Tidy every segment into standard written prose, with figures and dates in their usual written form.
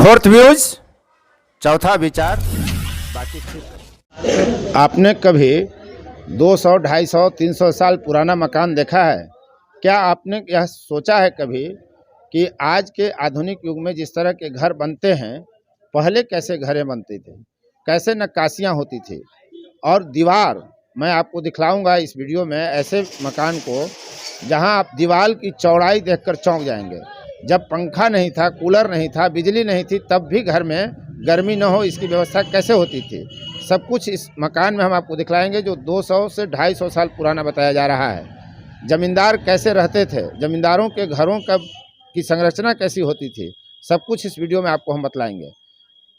Fourth views, चौथा विचार, बाकी ठीक। आपने कभी 200, 250, 300 साल पुराना मकान देखा है? क्या आपने यह सोचा है कभी कि आज के आधुनिक युग में जिस तरह के घर बनते हैं, पहले कैसे घरें बनती थी, कैसे नक्काशियाँ होती थी? और दीवार, मैं आपको दिखलाऊंगा इस वीडियो में ऐसे मकान को जहां आप दीवार की चौड़ाई देखकर चौंक जाएंगे। जब पंखा नहीं था, कूलर नहीं था, बिजली नहीं थी, तब भी घर में गर्मी न हो इसकी व्यवस्था कैसे होती थी, सब कुछ इस मकान में हम आपको दिखलाएंगे, जो 200 से 250 साल पुराना बताया जा रहा है। ज़मींदार कैसे रहते थे, ज़मींदारों के घरों की संरचना कैसी होती थी, सब कुछ इस वीडियो में आपको हम बतलाएंगे।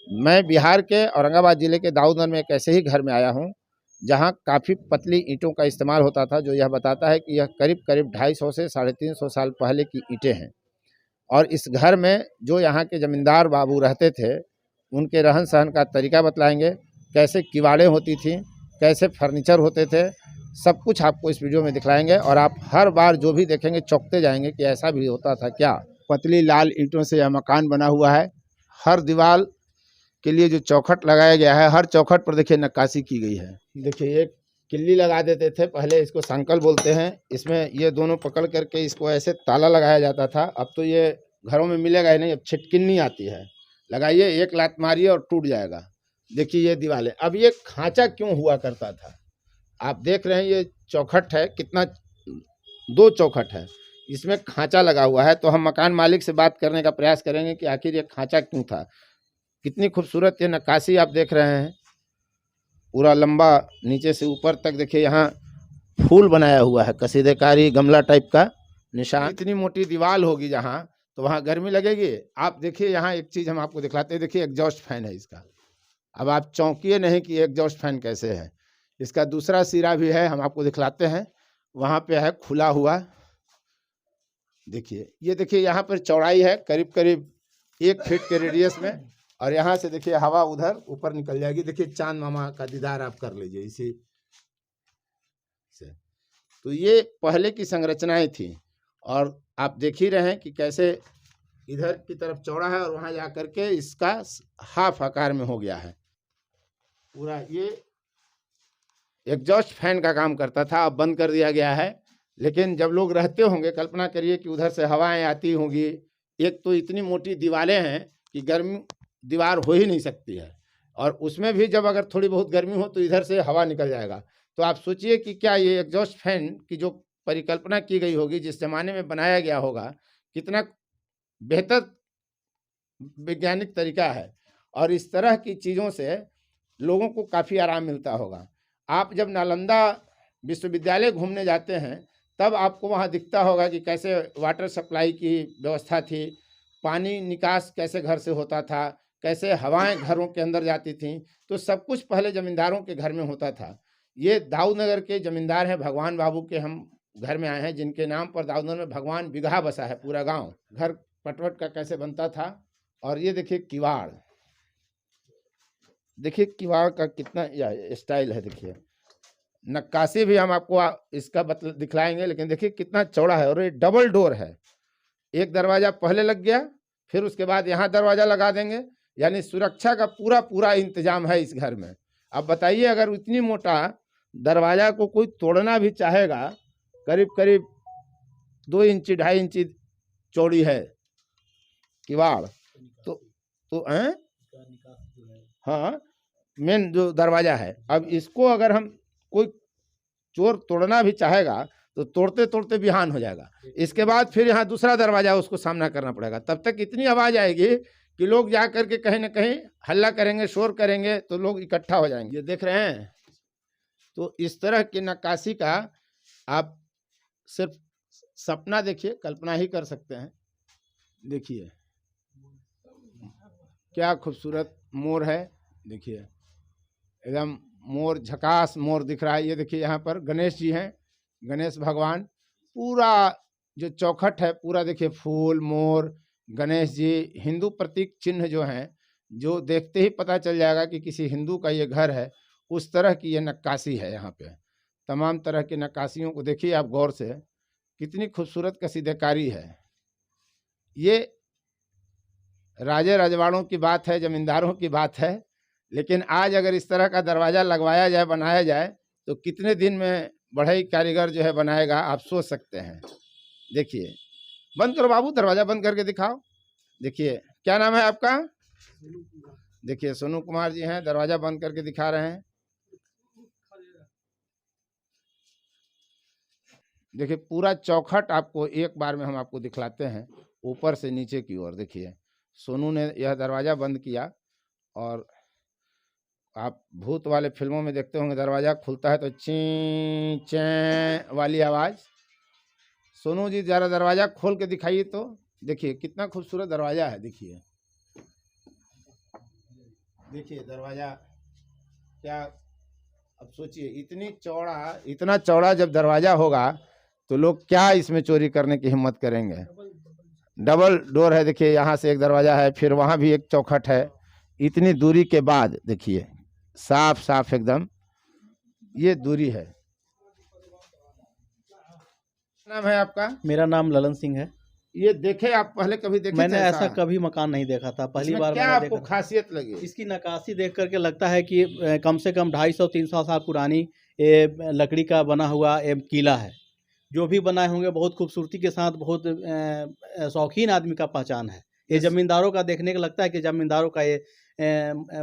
मैं बिहार के औरंगाबाद ज़िले के दाऊदनगर में एक ऐसे ही घर में आया हूँ जहाँ काफ़ी पतली ईंटों का इस्तेमाल होता था, जो यह बताता है कि यह करीब करीब 250 से 350 साल पहले की ईंटें हैं। और इस घर में जो यहाँ के ज़मींदार बाबू रहते थे, उनके रहन सहन का तरीका बतलाएंगे, कैसे किवाड़ें होती थी, कैसे फर्नीचर होते थे, सब कुछ आपको इस वीडियो में दिखलाएंगे। और आप हर बार जो भी देखेंगे चौंकते जाएंगे कि ऐसा भी होता था क्या। पतली लाल ईंटों से यह मकान बना हुआ है। हर दीवार के लिए जो चौखट लगाया गया है, हर चौखट पर देखिए नक्काशी की गई है। देखिए एक किल्ली लगा देते थे पहले, इसको संकल बोलते हैं। इसमें ये दोनों पकड़ करके इसको ऐसे ताला लगाया जाता था। अब तो ये घरों में मिलेगा ही नहीं, अब छिटकिन्नी आती है, लगाइए, एक लात मारिए और टूट जाएगा। देखिए ये दीवारें। अब ये खांचा क्यों हुआ करता था, आप देख रहे हैं ये चौखट है, कितना 2 चौखट है, इसमें खांचा लगा हुआ है। तो हम मकान मालिक से बात करने का प्रयास करेंगे कि आखिर ये खांचा क्यों था। कितनी खूबसूरत ये नक्काशी आप देख रहे हैं, पूरा लंबा नीचे से ऊपर तक। देखिए यहाँ फूल बनाया हुआ है, कसीदेकारी गमला टाइप का निशान। इतनी मोटी दीवार होगी जहाँ, तो वहाँ गर्मी लगेगी। आप देखिए यहाँ एक चीज़ हम आपको दिखलाते हैं, देखिए एग्जॉस्ट फैन है इसका। अब आप चौंकिए नहीं कि एग्जॉस्ट फैन कैसे है। इसका दूसरा सिरा भी है, हम आपको दिखलाते हैं, वहाँ पे है खुला हुआ। देखिए ये देखिए यहाँ पर चौड़ाई है करीब करीब 1 फीट के रेडियस में, और यहाँ से देखिए हवा उधर ऊपर निकल जाएगी। देखिए चांद मामा का दीदार आप कर लीजिए इसी से। तो ये पहले की संरचनाएं थी, और आप देख ही रहे हैं कि कैसे इधर की तरफ चौड़ा है और वहाँ जा कर के इसका हाफ आकार में हो गया है पूरा। ये एग्जॉस्ट फैन का काम करता था, अब बंद कर दिया गया है। लेकिन जब लोग रहते होंगे, कल्पना करिए कि उधर से हवाएं आती होंगी। एक तो इतनी मोटी दीवारें हैं कि गर्मी दीवार हो ही नहीं सकती है, और उसमें भी जब अगर थोड़ी बहुत गर्मी हो तो इधर से हवा निकल जाएगा। तो आप सोचिए कि क्या ये एग्जॉस्ट फैन की जो परिकल्पना की गई होगी, जिस ज़माने में बनाया गया होगा, कितना बेहतर वैज्ञानिक तरीका है। और इस तरह की चीज़ों से लोगों को काफ़ी आराम मिलता होगा। आप जब नालंदा विश्वविद्यालय घूमने जाते हैं, तब आपको वहाँ दिखता होगा कि कैसे वाटर सप्लाई की व्यवस्था थी, पानी निकास कैसे घर से होता था, कैसे हवाएं घरों के अंदर जाती थीं। तो सब कुछ पहले ज़मींदारों के घर में होता था। ये दाऊदनगर के ज़मींदार हैं, भगवान बाबू के हम घर में आए हैं, जिनके नाम पर दाऊदनगर में भगवान बिगहा बसा है पूरा गांव। घर पटवट का कैसे बनता था। और ये देखिए किवाड़, देखिए किवाड़ का कितना स्टाइल है। देखिए नक्काशी भी हम आपको इसका दिखलाएंगे, लेकिन देखिए कितना चौड़ा है। और ये डबल डोर है, एक दरवाज़ा पहले लग गया, फिर उसके बाद यहाँ दरवाज़ा लगा देंगे, यानी सुरक्षा का पूरा पूरा इंतजाम है इस घर में। अब बताइए अगर इतनी मोटा दरवाज़ा को कोई तोड़ना भी चाहेगा, करीब करीब 2 इंच 2.5 इंच चौड़ी है किवाड़, तो हाँ मेन जो दरवाज़ा है। अब इसको अगर हम कोई चोर तोड़ना भी चाहेगा तो तोड़ते तोड़ते बिहान हो जाएगा। इसके बाद फिर यहाँ दूसरा दरवाज़ा उसको सामना करना पड़ेगा। तब तक इतनी आवाज़ आएगी कि लोग जा कर के कहीं ना कहीं हल्ला करेंगे, शोर करेंगे, तो लोग इकट्ठा हो जाएंगे। ये देख रहे हैं, तो इस तरह की नक्काशी का आप सिर्फ सपना देखिए, कल्पना ही कर सकते हैं। देखिए क्या खूबसूरत मोर है, देखिए एकदम मोर, झकास मोर दिख रहा है। ये देखिए यहाँ पर गणेश जी हैं, गणेश भगवान। पूरा जो चौखट है पूरा देखिए फूल, मोर, गणेश जी, हिंदू प्रतीक चिन्ह जो हैं, जो देखते ही पता चल जाएगा कि किसी हिंदू का ये घर है, उस तरह की ये नक्काशी है। यहाँ पे तमाम तरह की नक्काशियों को देखिए आप गौर से, कितनी खूबसूरत कसीदेकारी है। ये राजे रजवाड़ों की बात है, जमींदारों की बात है, लेकिन आज अगर इस तरह का दरवाज़ा लगवाया जाए, बनाया जाए, तो कितने दिन में बढ़ई कारीगर जो है बनाएगा, आप सोच सकते हैं। देखिए, बंद करो बाबू, दरवाज़ा बंद करके दिखाओ। देखिए, क्या नाम है आपका? देखिए, सोनू कुमार जी हैं, दरवाज़ा बंद करके दिखा रहे हैं। देखिए, पूरा चौखट आपको एक बार में हम आपको दिखलाते हैं, ऊपर से नीचे की ओर। देखिए, सोनू ने यह दरवाज़ा बंद किया, और आप भूत वाले फिल्मों में देखते होंगे, दरवाज़ा खुलता है तो ची चैं वाली आवाज़। सोनू जी ज़रा दरवाज़ा खोल के दिखाइए तो। देखिए कितना खूबसूरत दरवाज़ा है। देखिए, देखिए दरवाज़ा क्या, अब सोचिए इतना चौड़ा जब दरवाज़ा होगा तो लोग क्या इसमें चोरी करने की हिम्मत करेंगे। डबल डोर है। देखिए, यहाँ से एक दरवाज़ा है, फिर वहाँ भी एक चौखट है। इतनी दूरी के बाद देखिए, साफ साफ एकदम ये दूरी है। नाम है आपका? मेरा नाम ललन सिंह है। ये देखे आप पहले कभी देखे मैंने थे ऐसा कभी मकान नहीं देखा था, पहली इसमें बार क्या मैंने आपको देखा था। खासियत लगी? इसकी नक्काशी देख करके लगता है कि कम से कम 250-300 साल पुरानी ये लकड़ी का बना हुआ एक किला है। जो भी बनाए होंगे बहुत खूबसूरती के साथ, बहुत शौकीन आदमी का पहचान है। ये जमींदारों का देखने का लगता है कि जमींदारों का ये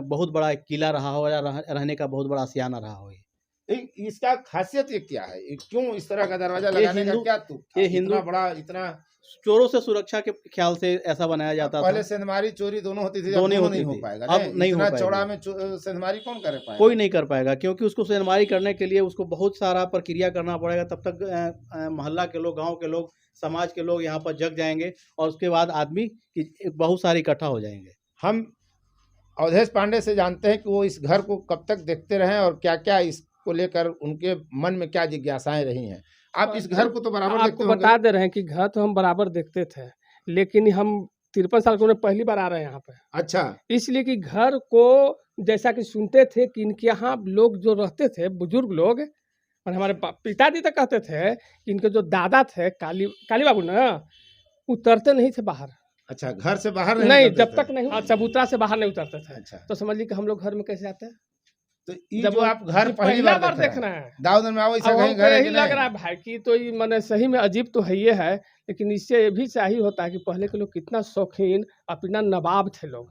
बहुत बड़ा एक किला रहा हो, या रहने का बहुत बड़ा आशियाना रहा हो। इसका खासियत ये क्या है? ये क्यों इस तरह का दरवाजा ये लगाने का हिंदू- क्या तुक था? ये हिंदू- इतना बड़ा, इतना चोरों से सुरक्षा के ख्याल से ऐसा बनाया जाता था। पहले सेंधमारी चोरी दोनों होती थी, अब दोनों दोनों होती नहीं हो थी। पाएगा। अब नहीं हो इतना पाएगी। चौड़ा में सेंधमारी कौन कर पाएगा? कोई नहीं कर पाएगा, क्योंकि उसको सेंधमारी करने के लिए उसको बहुत सारा प्रक्रिया करना पड़ेगा। तब तक मोहल्ला के लोग, गांव के लोग, समाज के लोग यहाँ पर जग जाएंगे, और उसके बाद आदमी की बहुत सारे इकट्ठा हो जाएंगे। हम अवधेश पांडे से जानते हैं कि वो इस घर को कब तक देखते रहे और क्या क्या इसको लेकर उनके मन में क्या जिज्ञासाएं रही हैं। आप इस घर को तो बराबर देखते आपको होंगे। बता दे रहे हैं कि घर तो हम बराबर देखते थे, लेकिन हम 53 साल के उम्र में पहली बार आ रहे हैं यहाँ पे, अच्छा, इसलिए कि घर को जैसा कि सुनते थे कि इनके यहाँ लोग जो रहते थे, बुजुर्ग लोग, और हमारे पिताजी तक कहते थे कि इनके जो दादा थे काली बाबू ना, उतरते नहीं थे बाहर। अच्छा, घर से बाहर नहीं, निकलते जब थे। तक नहीं चबूतरा से बाहर नहीं उतरते थे। अच्छा, तो समझ लीजिए कि हम लोग घर में कैसे आते हैं। तो ये जब जो आप घर ये पहली पहला बार बार देख रहे हैं, रहे हैं, दाऊद में आओ, ऐसा अब कहीं हमको घर है यही कि लग नहीं? रहा है भाई कि तो ये मैंने सही में अजीब तो है ये है, लेकिन इससे ये भी चाहिए होता है कि पहले के लोग कितना शौकीन, अपना नवाब थे लोग,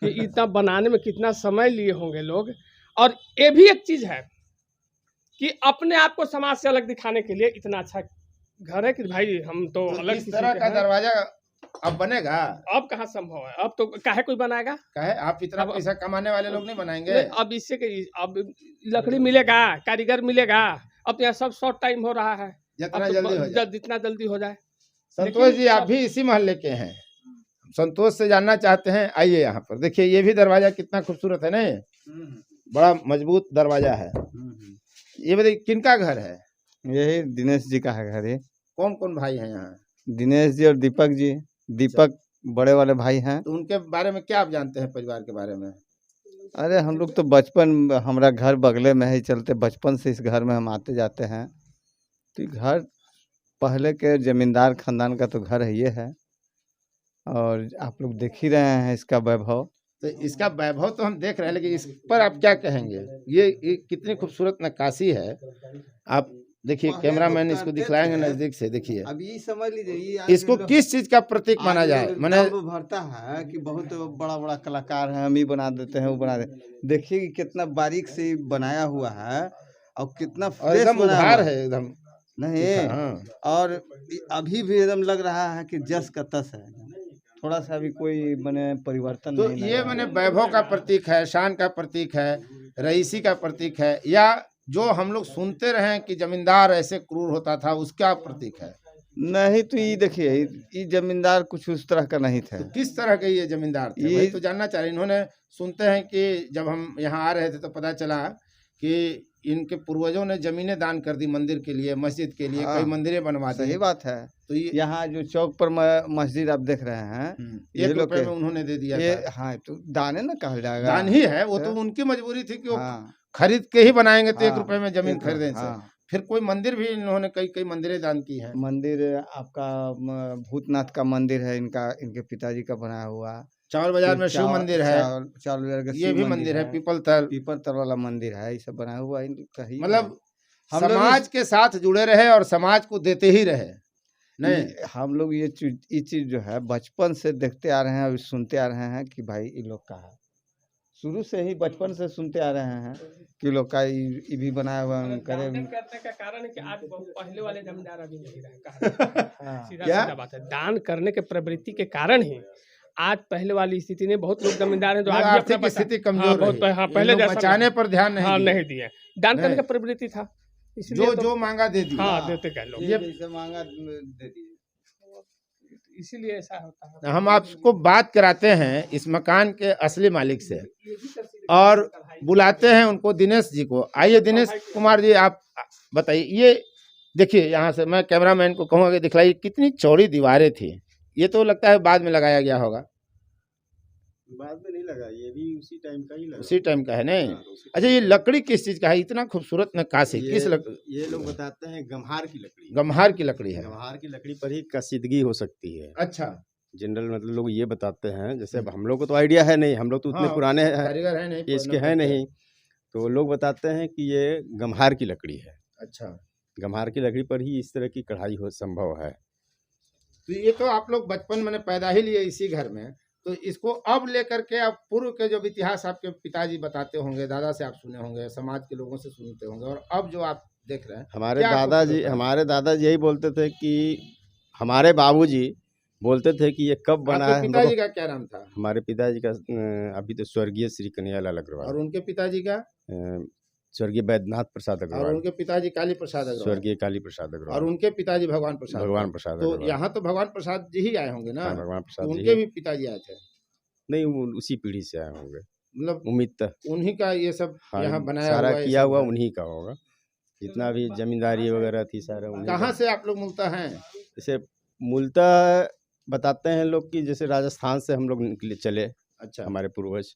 कि इतना बनाने में कितना समय लिए होंगे लोग। और ये भी एक चीज है कि अपने आप को समाज से अलग दिखाने के लिए इतना अच्छा घर है कि भाई हम तो तो अलग इस किसी तरह के का हैं। दरवाजा अब बनेगा? अब कहाँ संभव है, अब तो काहे कोई बनाएगा। काहे? आप इतना अब- पैसा कमाने वाले लोग नहीं बनाएंगे? नहीं, अब इससे अब लकड़ी मिलेगा, कारीगर मिलेगा, अब यहाँ सब शॉर्ट टाइम हो रहा है। जितना अब तो जल्दी हो जाए। जितना जल्दी हो जाए। संतोष लेकिन जी, आप सब- भी इसी मोहल्ले के हैं, संतोष से जानना चाहते हैं, आइए यहाँ पर। देखिए, ये भी दरवाजा कितना खूबसूरत है, नहीं? बड़ा मजबूत दरवाजा है। ये बताइए किनका घर है? यही दिनेश जी का है घर। ये कौन कौन भाई हैं यहाँ? दिनेश जी और दीपक जी। दीपक बड़े वाले भाई हैं। तो उनके बारे में क्या आप जानते हैं, परिवार के बारे में? अरे हम लोग तो बचपन, हमारा घर बगले में ही, चलते बचपन से इस घर में हम आते जाते हैं। तो ये घर पहले के जमींदार खानदान का तो घर है, ये है। और आप लोग देख ही रहे हैं इसका वैभव। तो इसका वैभव तो हम देख रहे हैं, लेकिन इस पर आप क्या कहेंगे? ये कितनी खूबसूरत नक्काशी है। आप देखिए, कैमरामैन इसको दिखलाएंगे नजदीक से। देखिए, अब ये समझ लीजिए इसको किस चीज का प्रतीक माना जाए? मैंने भरता है कि बहुत बड़ा बड़ा कलाकार है, हम ही बना देते हैं, वो बना देते। देखिए कि कितना बारीक से बनाया हुआ है, और कितना और फ्रेश एकदम बनाया उधार हुआ है एकदम। नहीं। हाँ, और अभी भी एकदम लग रहा है कि जस का तस है, थोड़ा सा भी कोई मैंने परिवर्तन तो नहीं ये लगा। मैंने वैभव का प्रतीक है, शान का प्रतीक है, रईसी का प्रतीक है, या जो हम लोग सुनते रहे कि जमींदार ऐसे क्रूर होता था, उसका प्रतीक है? नहीं, तो ये देखिए, ये जमींदार कुछ उस तरह का नहीं थे। तो किस तरह के ये जमींदार थे, ये- वही तो जानना चाह रहे। इन्होंने, सुनते हैं कि जब हम यहाँ आ रहे थे तो पता चला कि इनके पूर्वजों ने जमीनें दान कर दी मंदिर के लिए, मस्जिद के लिए, हाँ, कई मंदिरें बनवा दी। सही बात है। तो ये यहाँ जो चौक पर मस्जिद आप देख रहे हैं, ये 1 लोग रुपए के- में उन्होंने दे दिया ये था। हाँ, तो दाने ना कहा जाएगा। दान ही है वो, तो तो- उनकी मजबूरी थी कि वो हाँ, खरीद के ही बनाएंगे, तो 1 हाँ, रुपए में जमीन एक- खरीदें से। हाँ। फिर कोई मंदिर भी इन्होंने कई मंदिरें दान की हैं। मंदिर आपका भूतनाथ का मंदिर है, इनका, इनके पिताजी का बनाया हुआ। चावल बाजार में शिव मंदिर है, चावल बाजार का ये शिव भी मंदिर है, है, पीपल तल। पीपल तर वाला मंदिर है, ये सब बनाया हुआ है कहीं मतलब हम लोग समाज के साथ जुड़े रहे और समाज को देते ही रहे। नहीं, हम लोग ये चीज जो है बचपन से देखते आ रहे हैं, अभी सुनते आ रहे हैं कि भाई ये लोग का है, शुरू से ही बचपन से सुनते आ रहे हैं कि लोग का ये भी बनाया हुआ है, करे दान करने का कारण है कि आज पहले वाले जमींदार अभी नहीं रहे कहा सीधा क्या? सीधा बात है। दान करने के प्रवृत्ति के कारण ही आज पहले वाली स्थिति नहीं, बहुत लोग जमींदार हैं जो आज भी अपना आर्थिक बचा- स्थिति हाँ, कमजोर बहुत रही। हाँ, ये पहले लोग जैसा बचाने पर ध्यान नहीं हाँ दिए। नहीं दिए, दान करने नहीं। का प्रवृत्ति था, इसलिए जो तो जो मांगा दे दिया। हाँ देते गए लोग, ये जैसे मांगा दे दिए। इसीलिए ऐसा होता है। हम आपको बात कराते हैं इस मकान के असली मालिक से और बुलाते हैं उनको, दिनेश जी को। आइए दिनेश कुमार जी, आप बताइए। ये देखिए, यहाँ से मैं कैमरामैन को कहूँगा कि दिखलाइए कितनी चौड़ी दीवारें थी। ये तो लगता है बाद में लगाया गया होगा। बाद में नहीं लगा, ये भी उसी टाइम का ही लगा। उसी टाइम का है नहीं? हाँ, उसी अच्छा, ये लकड़ी किस चीज का है? इतना खूबसूरत नक्काशी ये- किस लकड़ी? ये लोग बताते हैं गम्हार की लकड़ी। गम्हार की लकड़ी है। गम्हार की लकड़ी पर ही कसीदगी हो सकती है। अच्छा, जनरल मतलब लोग ये बताते हैं, जैसे अब हम लोग को तो आइडिया है नहीं, हम लोग तो उतने हाँ, पुराने हैं, कारीगर है नहीं, एज के हैं नहीं, तो लोग बताते हैं कि ये गम्हार की लकड़ी है। अच्छा, गम्हार की लकड़ी पर ही इस तरह की कढ़ाई हो संभव है। तो ये तो आप लोग बचपन में पैदा ही लिए इसी घर में, तो इसको अब लेकर के अब पूर्व के जो इतिहास आपके पिताजी बताते होंगे, दादा से आप सुने होंगे, समाज के लोगों से सुनते होंगे, और अब जो आप देख रहे हैं, हमारे क्या आपको दादाजी लगता है? हमारे दादाजी यही बोलते थे कि हमारे बाबूजी बोलते थे कि ये कब बना है। आपके हम पिताजी लोग का क्या नाम था? हमारे पिताजी का अभी तो स्वर्गीय श्री कन्हैयालाल अग्रवाल, और उनके पिताजी का? स्वर्गीय बैद्यनाथ प्रसाद और अग्रवाल, उनके पिताजी काली प्रसाद अग्रवाल, स्वर्गीय काली प्रसाद और अग्रवाल, उनके पिताजी भगवान प्रसाद। भगवान प्रसाद तो अग्रवाल। यहाँ तो भगवान प्रसाद जी ही आए होंगे ना? हाँ, भगवान तो प्रसाद जी उनके हैं। भी पिताजी आए थे, नहीं, वो उसी पीढ़ी से आए होंगे, मतलब उम्मीद तक। उन्हीं का ये सब हाँ, यहाँ बनाया सारा हुआ है, ये किया सब हुआ है। उन्हीं का होगा, जितना भी जमींदारी वगैरह थी सारा उन्हीं कहाँ का। से आप लोग मूलतः हैं? जैसे मूलतः बताते हैं लोग कि जैसे राजस्थान से हम लोग निकले चले, अच्छा, हमारे पूर्वज,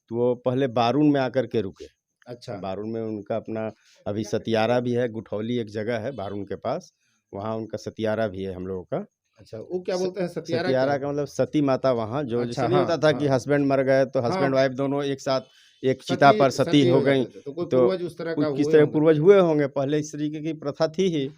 तो वो पहले बारून में आकर के रुके। अच्छा, बारून में उनका अपना अभी सतियारा भी है, गुठौली एक जगह है बारून के पास, वहाँ उनका सतियारा भी है हम लोगों का। अच्छा, वो क्या बोलते हैं, सतियारा? सतियारा क्या? का मतलब सती माता, वहाँ जो अच्छा, जैसे नहीं हाँ, होता था कि हाँ। हस्बैंड मर गए तो हाँ। हस्बैंड वाइफ दोनों एक साथ एक चिता पर सती हो गई, जाते थे। तो कोई तो पूर्वज उस तरह का किस हुए तरह होंगे। पूर्वज हुए होंगे, पहले इस तरीके की प्रथा थी ही।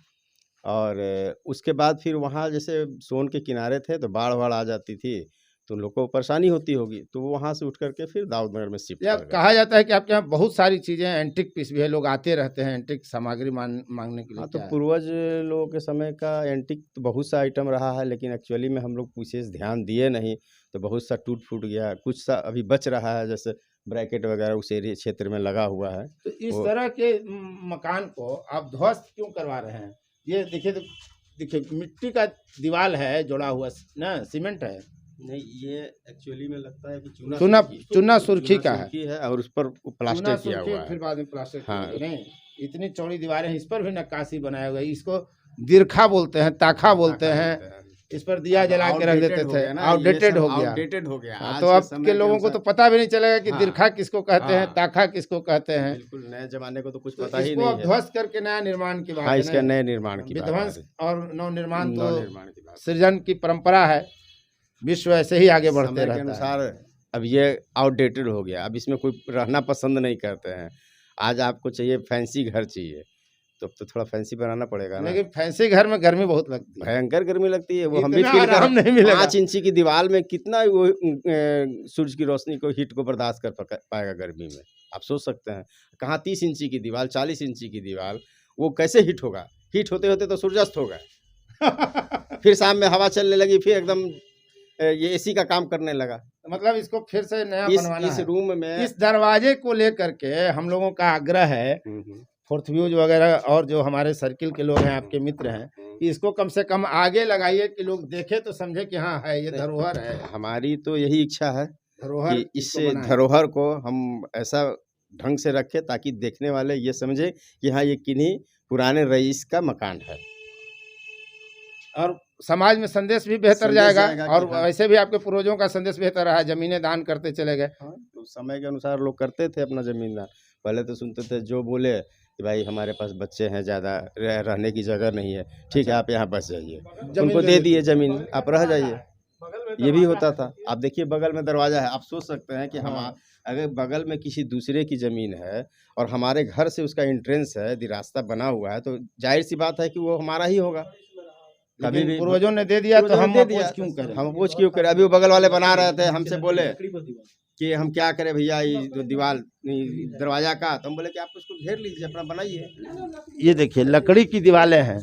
और उसके बाद फिर वहाँ जैसे सोन के किनारे थे तो बाढ़ वाढ़ आ जाती थी, तो उन लोग को परेशानी होती होगी, तो वो वहाँ से उठ करके फिर दाऊदनगर में शिफ्ट या कर गए। कहा जाता है कि आपके यहाँ बहुत सारी चीजें एंटिक पीस भी है, लोग आते रहते हैं एंटिक सामग्री मांगने के लिए। हाँ, तो क्या है? पूर्वज लोगों के समय का एंटिक तो बहुत सा आइटम रहा है, लेकिन एक्चुअली में हम लोग विशेष ध्यान दिए नहीं, तो बहुत सा टूट फूट गया, कुछ सा अभी बच रहा है, जैसे ब्रैकेट वगैरह उस एरिया क्षेत्र में लगा हुआ है। तो इस वो- तरह के मकान को आप ध्वस्त क्यों करवा रहे हैं? ये देखिए, तो देखिए मिट्टी का दीवार है जोड़ा हुआ ना, सीमेंट है, नहीं, ये एक्चुअली में लगता है कि चूना सुर्खी का है। है और उस पर प्लास्टर चूना किया सुर्खी, हुआ है। फिर बाद में प्लास्टर किया हाँ। हुआ है। नहीं, इतनी चौड़ी दीवारें हैं, इस पर भी नक्काशी बनाया हुआ है। इसको दिरखा बोलते हैं, ताखा बोलते हैं, इस पर दिया जला के रख देते थे। आउटडेटेड हो गया। आउटडेटेड हो गया। हाँ, आज तो के अब समय के लोगों को तो पता भी नहीं चलेगा कि हाँ। दिरखा किसको कहते हैं, हाँ। ताखा किसको कहते हैं। बिल्कुल नए जमाने को तो कुछ तो पता ही इसको नहीं अब है। ध्वस्त करके नया निर्माण की बात हाँ, है इसका ना। नए निर्माण की बात विध्वंस है। और नवनिर्माण तो नवनिर्माण की बात। सृजन की परंपरा है, विश्व ऐसे ही आगे बढ़ते समय के रहता है। अनुसार अब ये आउटडेटेड हो गया, अब इसमें कोई रहना पसंद नहीं करते हैं। आज आपको चाहिए फैंसी घर चाहिए, तो अब तो थोड़ा फैंसी बनाना पड़ेगा ना। लेकिन फैंसी घर में गर्मी बहुत लगती है, भयंकर गर्मी लगती है, वो हम भी इतना फील कर आराम नहीं मिलेगा। 5 इंची की दीवार में कितना वो सूरज की रोशनी को हीट को बर्दाश्त कर पाएगा गर्मी में, आप सोच सकते हैं। कहाँ 30 इंची की दीवार, 40 इंची की दीवार, वो कैसे हीट होगा? हीट होते होते तो सूर्यास्त होगा। फिर शाम में हवा चलने लगी, फिर एकदम ये एसी का काम करने लगा। मतलब इसको फिर से नया इस बनवाना है। रूम में इस दरवाजे को लेकर के हम लोगों का आग्रह है, फोर्थ व्यूज वगैरह और जो हमारे सर्किल के लोग हैं, आपके मित्र हैं, कि इसको कम से कम आगे लगाइए कि लोग देखे तो समझे कि हाँ है, ये धरोहर है। हमारी तो यही इच्छा है धरोहर कि इसको इस बनाएं। धरोहर को हम ऐसा ढंग से रखें ताकि देखने वाले ये समझे कि हाँ, ये किन्हीं पुराने रईस का मकान है। और समाज में संदेश भी बेहतर संदेश जाएगा, जाएगा कि और हाँ। वैसे भी आपके पूर्वजों का संदेश बेहतर रहा, जमीनें दान करते चले गए। तो समय के अनुसार लोग करते थे अपना जमीन दान। पहले तो सुनते थे जो बोले कि भाई हमारे पास बच्चे हैं, ज़्यादा रहने की जगह नहीं है, ठीक है आप यहाँ बस जाइए, जमीन उनको दे दे देते। दिए ज़मीन, आप रह जाइए। ये भी होता था। आप देखिए बगल में दरवाजा है, आप सोच सकते हैं कि हम अगर बगल में किसी दूसरे की ज़मीन है और हमारे घर से उसका एंट्रेंस है, यदि रास्ता बना हुआ है, तो जाहिर सी बात है कि वो हमारा ही होगा। कभी भी पूर्वजों ने दे दिया तो हम दे अपोज क्यों करें? हम अपोज क्यों करें? अभी वो बगल वाले बना रहे थे, हमसे बोले कि हम क्या करें भैया, ये जो दीवार दरवाजा का, तो हम बोले कि आप उसको घेर लीजिए, अपना बनाइए। ये देखिए लकड़ी की दीवारें हैं।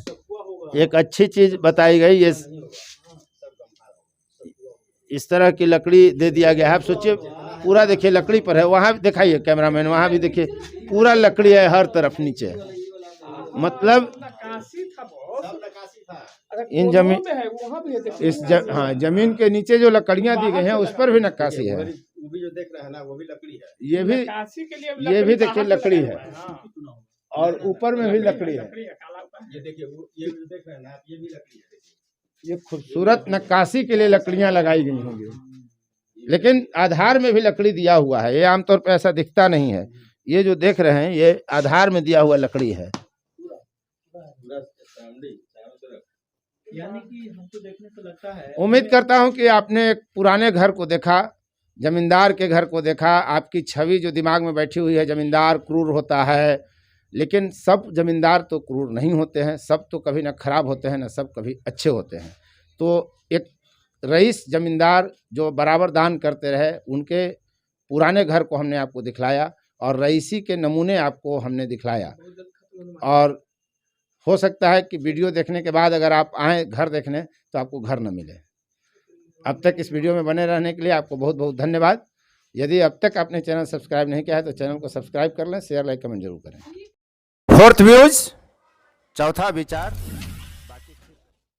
एक अच्छी चीज बताई गई, ये इस तरह की लकड़ी दे दिया गया है। आप सोचिए पूरा देखिए लकड़ी पर है, वहाँ भी दिखाइए कैमरामैन, वहाँ भी देखिए पूरा लकड़ी है हर तरफ नीचे। मतलब नक्काशी था बहुत। अगर इन कोनों जमीन में है, वहाँ भी है, देखिए। हाँ जमीन के नीचे जो लकड़ियाँ दी गई हैं उस पर भी नक्काशी है। वो भी जो देख रहे हैं ना, वो भी लकड़ी है। ये भी नक्काशी के लिए ये भी लकड़ी देखिए बाहर से लकड़ी लगाया है। हुआ हाँ। और ऊपर में भी लकड़ी है। काला होता है। ये देखिए ये जो देख रहे हैं ना, ये भी लकड़ी है। ये खूबसूरत नक्काशी के लिए लकड़ियां लगाई गई होंगी, लेकिन आधार में भी लकड़ी दिया हुआ है। ये आमतौर पर ऐसा दिखता नहीं है। ये जो देख रहे हैं ये आधार में दिया हुआ लकड़ी है। यानी कि हमको देखने से लगता है, उम्मीद करता हूं कि आपने एक पुराने घर को देखा, जमींदार के घर को देखा। आपकी छवि जो दिमाग में बैठी हुई है, जमींदार क्रूर होता है, लेकिन सब जमींदार तो क्रूर नहीं होते हैं। सब तो कभी ना खराब होते हैं, ना सब कभी अच्छे होते हैं। तो एक रईस जमींदार जो बराबर दान करते रहे, उनके पुराने घर को हमने आपको दिखलाया और रईसी के नमूने आपको हमने दिखलाया। और हो सकता है कि वीडियो देखने के बाद अगर आप आएँ घर देखने तो आपको घर न मिले। अब तक इस वीडियो में बने रहने के लिए आपको बहुत बहुत धन्यवाद। यदि अब तक आपने चैनल सब्सक्राइब नहीं किया है तो चैनल को सब्सक्राइब कर लें, शेयर लाइक कमेंट जरूर करें। फोर्थ व्यूज, चौथा विचार।